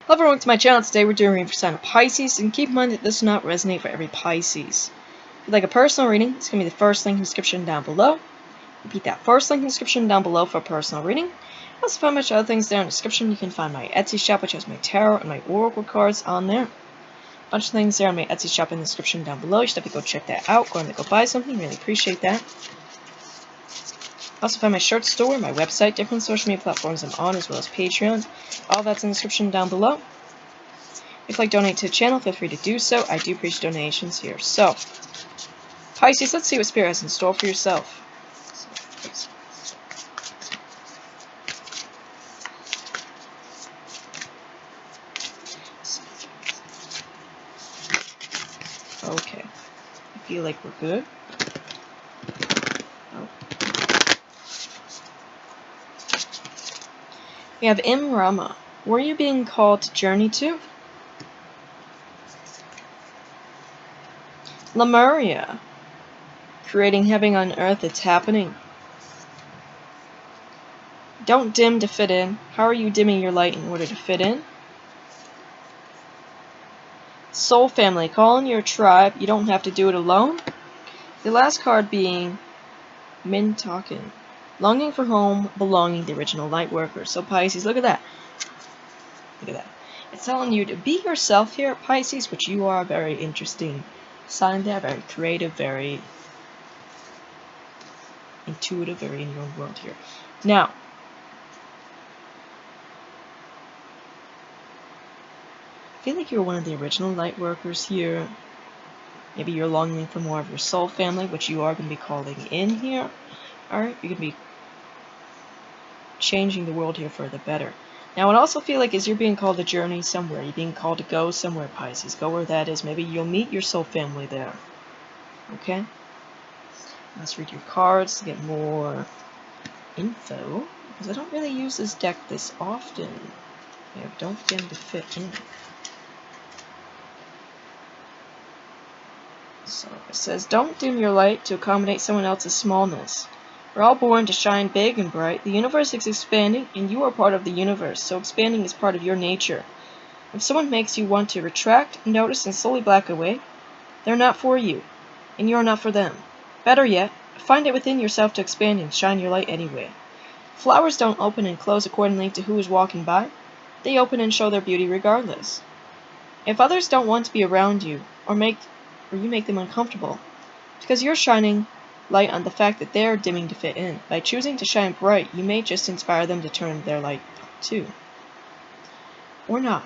Hello everyone, to my channel. Today we're doing a reading for sign of Pisces, and keep in mind that this does not resonate for every Pisces. If you'd like a personal reading, it's going to be the first link in the description down below. Repeat that first link in the description down below for a personal reading. Also find a bunch of other things there in the description. You can find my Etsy shop, which has my tarot and my oracle cards on there. A bunch of things there on my Etsy shop in the description down below. You should definitely go check that out. Go and go buy something. Really appreciate that. Also find my shirt store, my website, different social media platforms I'm on, as well as Patreon. All that's in the description down below. If you'd like to donate to the channel, feel free to do so. I do appreciate donations here. So, Pisces, let's see what Spirit has in store for yourself. Okay. I feel like we're good. Oh. We have Rama. Were you being called to journey to? Lemuria. Creating heaven on earth, it's happening. Don't dim to fit in. How are you dimming your light in order to fit in? Soul family. Call in your tribe. You don't have to do it alone. The last card being Mintoken. Longing for home, belonging, the original light worker. So Pisces, look at that. Look at that. It's telling you to be yourself here, Pisces, which you are. Very interesting sign there. Very creative, very intuitive, very in your own world here. Now, I feel like you're one of the original light workers here. Maybe you're longing for more of your soul family, which you are going to be calling in here. Alright, you're going to be changing the world here for the better. Now, I also feel like as you're being called to journey somewhere, you're being called to go somewhere, Pisces. Go where that is. Maybe you'll meet your soul family there. Okay? Let's read your cards to get more info, because I don't really use this deck this often. Yeah, don't get them to fit in. So it says, don't dim your light to accommodate someone else's smallness. We're all born to shine big and bright. The universe is expanding, and you are part of the universe, so expanding is part of your nature. If someone makes you want to retract, notice, and slowly back away, they're not for you, and you're not for them. Better yet, find it within yourself to expand and shine your light anyway. Flowers don't open and close accordingly to who is walking by. They open and show their beauty regardless. If others don't want to be around you, or you make them uncomfortable, because you're shining light on the fact that they're dimming to fit in. By choosing to shine bright, you may just inspire them to turn their light too. Or not.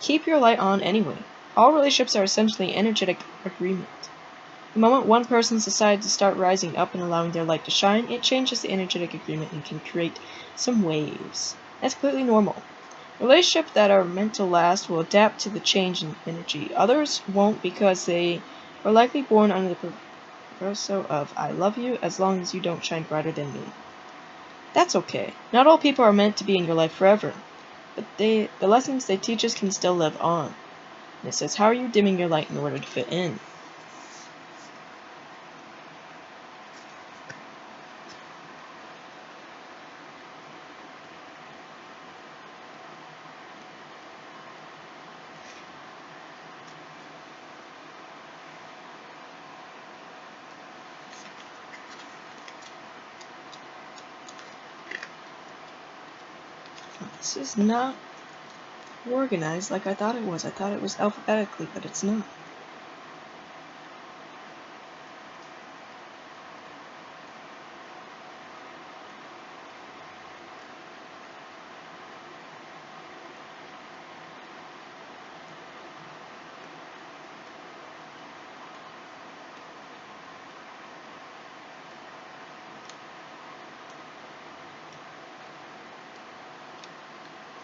Keep your light on anyway. All relationships are essentially energetic agreement. The moment one person decides to start rising up and allowing their light to shine, it changes the energetic agreement and can create some waves. That's completely normal. Relationships that are meant to last will adapt to the change in energy. Others won't, because they are likely born under the proverso of I love you as long as you don't shine brighter than me. That's okay. Not all people are meant to be in your life forever, but the lessons they teach us can still live on. And it says, how are you dimming your light in order to fit in? This is not organized like I thought it was. I thought it was alphabetically, but it's not.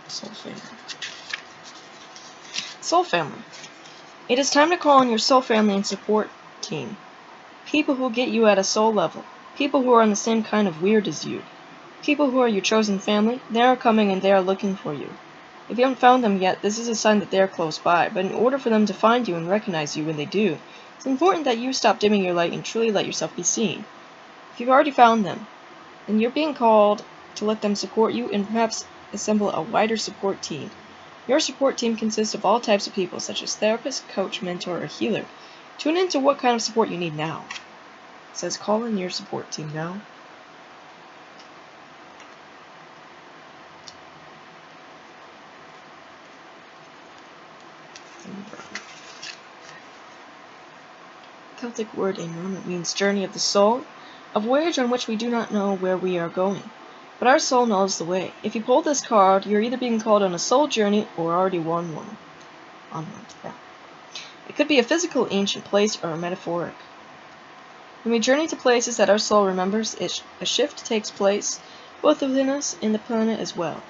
Soul family. Soul family. It is time to call on your soul family and support team. People who get you at a soul level. People who are on the same kind of weird as you. People who are your chosen family. They are coming and they are looking for you. If you haven't found them yet, this is a sign that they are close by. But in order for them to find you and recognize you when they do, it's important that you stop dimming your light and truly let yourself be seen. If you've already found them, then you're being called to let them support you and perhaps assemble a wider support team. Your support team consists of all types of people, such as therapist, coach, mentor, or healer. Tune into what kind of support you need now. It says call in your support team now. Celtic word enrollment means journey of the soul, a voyage on which we do not know where we are going. But our soul knows the way. If you pull this card, you're either being called on a soul journey or already on one. Yeah. It could be a physical ancient place or a metaphoric. When we journey to places that our soul remembers, a shift takes place, both within us and the planet as well.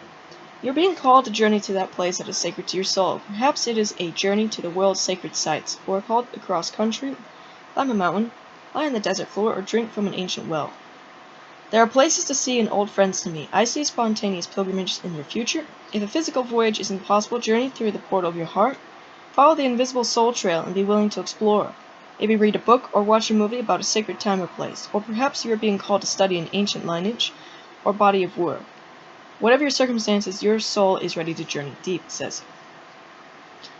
You're being called to journey to that place that is sacred to your soul. Perhaps it is a journey to the world's sacred sites, or called across country, climb a mountain, lie on the desert floor, or drink from an ancient well. There are places to see and old friends to meet. I see spontaneous pilgrimages in your future. If a physical voyage is impossible, journey through the portal of your heart. Follow the invisible soul trail and be willing to explore. Maybe read a book or watch a movie about a sacred time or place. Or perhaps you are being called to study an ancient lineage or body of work. Whatever your circumstances, your soul is ready to journey deep, it says.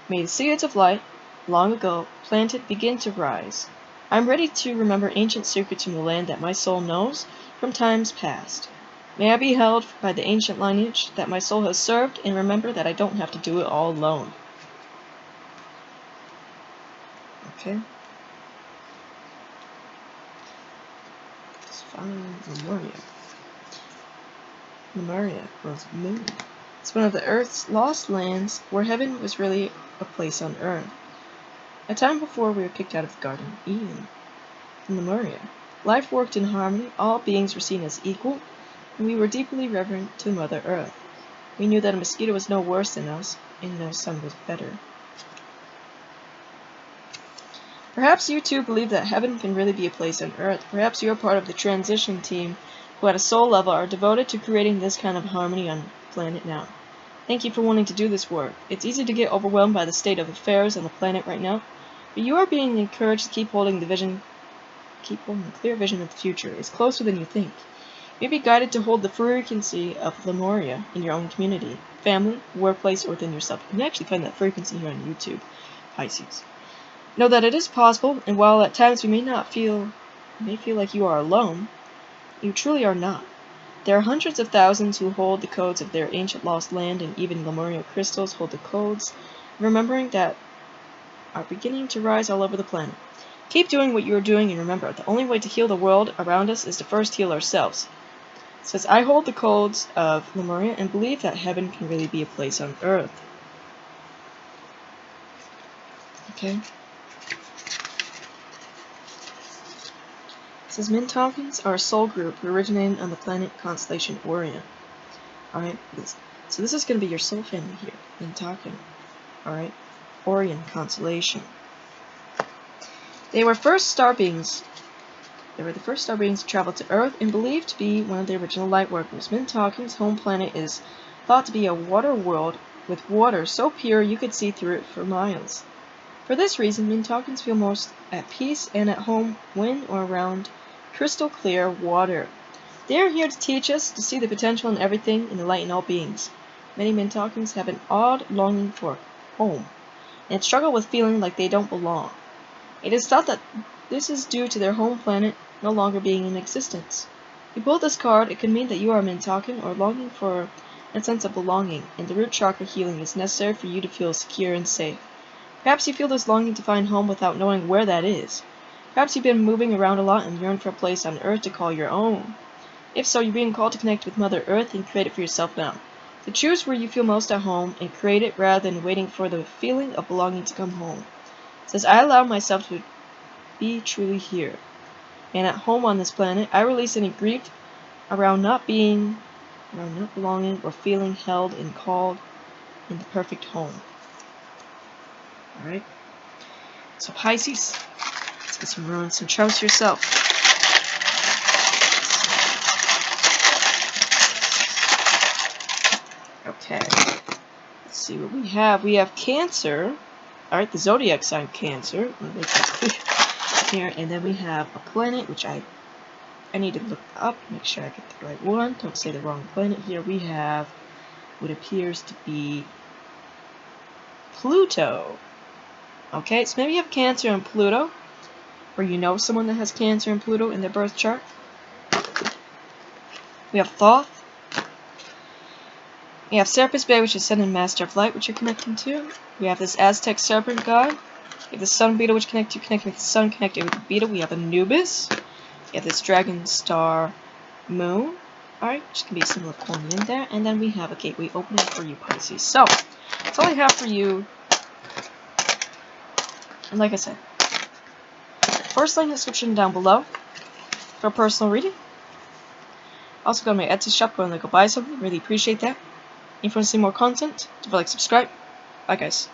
May the seeds of light, long ago planted, begin to rise. I am ready to remember ancient secrets from the land that my soul knows from times past. May I be held by the ancient lineage that my soul has served, and remember that I don't have to do it all alone. Okay. Let's find Lemuria. Lemuria was moon. It's one of the Earth's lost lands where heaven was really a place on Earth. A time before we were kicked out of the Garden of Eden. In Lemuria, life worked in harmony, all beings were seen as equal, and we were deeply reverent to Mother Earth. We knew that a mosquito was no worse than us, and no sun was better. Perhaps you too believe that heaven can really be a place on Earth. Perhaps you are part of the transition team who at a soul level are devoted to creating this kind of harmony on the planet now. Thank you for wanting to do this work. It's easy to get overwhelmed by the state of affairs on the planet right now, but you are being encouraged to keep holding the clear vision of the future. It's closer than you think. You may be guided to hold the frequency of Lemuria in your own community, family, workplace, or within yourself. You can actually find that frequency here on YouTube, Pisces. Know that it is possible, and while at times you may feel like you are alone, you truly are not. There are hundreds of thousands who hold the codes of their ancient lost land, and even Lemuria crystals hold the codes, remembering that are beginning to rise all over the planet. Keep doing what you are doing, and remember, the only way to heal the world around us is to first heal ourselves. It says, I hold the codes of Lemuria and believe that heaven can really be a place on Earth. Okay. It says Mintakans are a soul group who originated on the planet constellation Orion. Alright, so this is going to be your soul family here, Mintakan. Alright, Orion constellation. They were the first star beings to travel to Earth and believed to be one of the original light workers. Mintakan's home planet is thought to be a water world with water so pure you could see through it for miles. For this reason, Mintakans feel most at peace and at home when or around crystal clear water. They are here to teach us to see the potential in everything and enlighten all beings. Many Mintakans have an odd longing for home and struggle with feeling like they don't belong. It is thought that this is due to their home planet no longer being in existence. If you pull this card, it could mean that you are a Mintakan or longing for a sense of belonging, and the root chakra healing is necessary for you to feel secure and safe. Perhaps you feel this longing to find home without knowing where that is. Perhaps you've been moving around a lot and yearn for a place on Earth to call your own. If so, you're being called to connect with Mother Earth and create it for yourself now. To choose where you feel most at home and create it rather than waiting for the feeling of belonging to come home. It says, I allow myself to be truly here. And at home on this planet, I release any grief around not belonging, or feeling held and called in the perfect home. Alright? So Pisces, let's get some runes, some charms for yourself. Okay. Let's see what we have. We have Cancer. Alright, the zodiac sign Cancer. Let me make that clear here. And then we have a planet, which I need to look up, make sure I get the right one. Don't say the wrong planet here. We have what appears to be Pluto. Okay, so maybe you have Cancer and Pluto, or you know someone that has Cancer and Pluto in their birth chart. We have Thoth. We have Serapis Bey, which is Sun and Master of Light, which you're connecting to. We have this Aztec Serpent God. We have the Sun Beetle, which connecting with the Sun, connected with the Beetle. We have Anubis. We have this Dragon Star Moon. Alright, which can be a similar coin in there. And then we have a gateway opening for you, Pisces. So, that's all I have for you. And like I said, first link in the description down below for a personal reading. Also go to my Etsy shop, go and go buy something. Really appreciate that. If you want to see more content, don't forget to subscribe. Bye guys.